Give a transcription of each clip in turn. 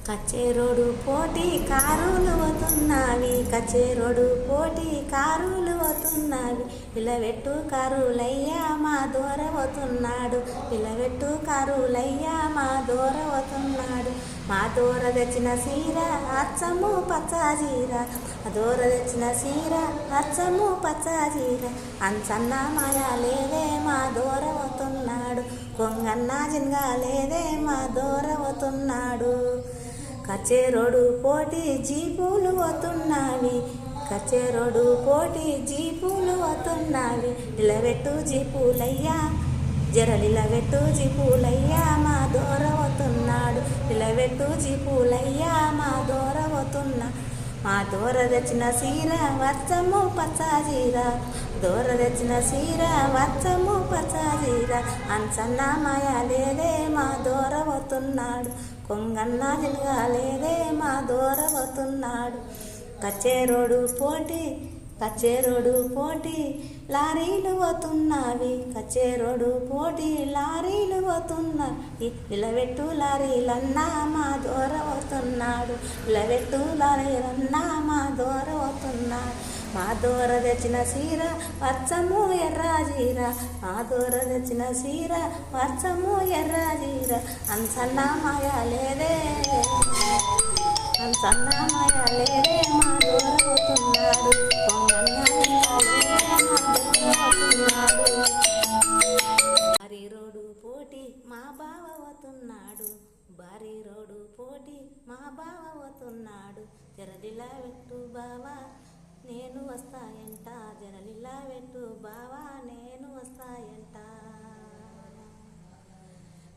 కచేరోడు పోటీ కారులు వతున్నవి, కచేరోడు పోటీ కారులు వతున్నవి. పిలవెట్టు కారులయ్యా మా దూర వతున్నాడు, పిలవెట్టు కారులయ్యా మా దూర వతున్నాడు. మా దూర తెచ్చిన సీర అచ్చము పచ్చాజీర, దూర తెచ్చిన సీర అచ్చము పచ్చాజీర. అంచన్న మాయా లేదే మా దూర వతున్నాడు, కొంగన్న జిన్గా లేదే మా దూర వతున్నాడు. కచేరోడు పోటీ జీపులు వతున్నవి, కచేరోడు పోటీ జీపులు వతున్నవి. నిలబెట్టు జీపులయ్యా జరలిలబెట్టు జీపులయ్యా మా దూర వతున్నాడు, నిలబెట్టు జీపులయ్యా మా దూర వతున్నా. మా దూర తెచ్చిన సీర వచ్చము పచ్చాజీర, దూర తెచ్చిన సీర వచ్చము పచ్చాజీర. అంచన్న మాయ లేదే మా దూర వతున్నాడు, కొంగన్న జిల్గా లేదే మా దూర వతున్నాడు. కచేరోడు పోటీ కచేరోడు పోటీ లారీలు వతున్నవి, కచేరోడు పోటీ లారీలు వతున్నవి. నిలబెట్టు లారీలన్నా మా దూర వతున్నాడు, నిలబెట్టు లారీలన్నా మా దూర వస్తున్నాడు. మా దూర తెచ్చిన సీర వచ్చము ఎర్రాజీర, మా దూర తెచ్చిన సీర వచ్చము ఎర్రాజీర. అంచన్న మాయ లేదే అంచన్న మాయ లేదే మా దూర వస్తున్నాడు, భారీ రోడ్డు పోటీ మా బావ వతున్నాడు, భారీ రోడ్డు పోటీ మా బావ వస్తున్నాడు. జరలిలా పెట్టు బావా నేను వస్తాయంట, జరలిలా పెట్టు బావా నేను వస్తాయంట.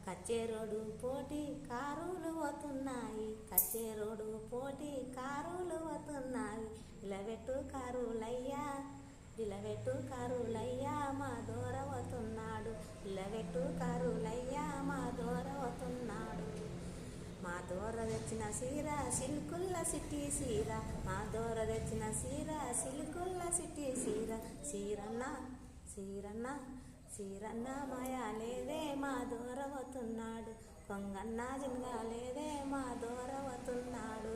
కచేరోడు పోటీ కారులు వతున్నాయి, కచేరోడు పోటీ కారులు వతున్నాయి. నిలబెట్టు కారులయ్యా నిలబెట్టు కారులయ్యా మా దూర వతున్నాడు, నిలబెట్టు కారులయ్యా మా దూర వతున్నాడు. మా దూర తెచ్చిన సీర సిల్కుల్ల సిటీ సీర, మా దూర తెచ్చిన సీర సిల్కుల్ల సిటీ సీర. సీరన్న సీరన్న సీరన్న మాయా లేదే మా దూర వతున్నాడు, కొంగన్న జిన్గా లేదే మా దూర వతున్నాడు.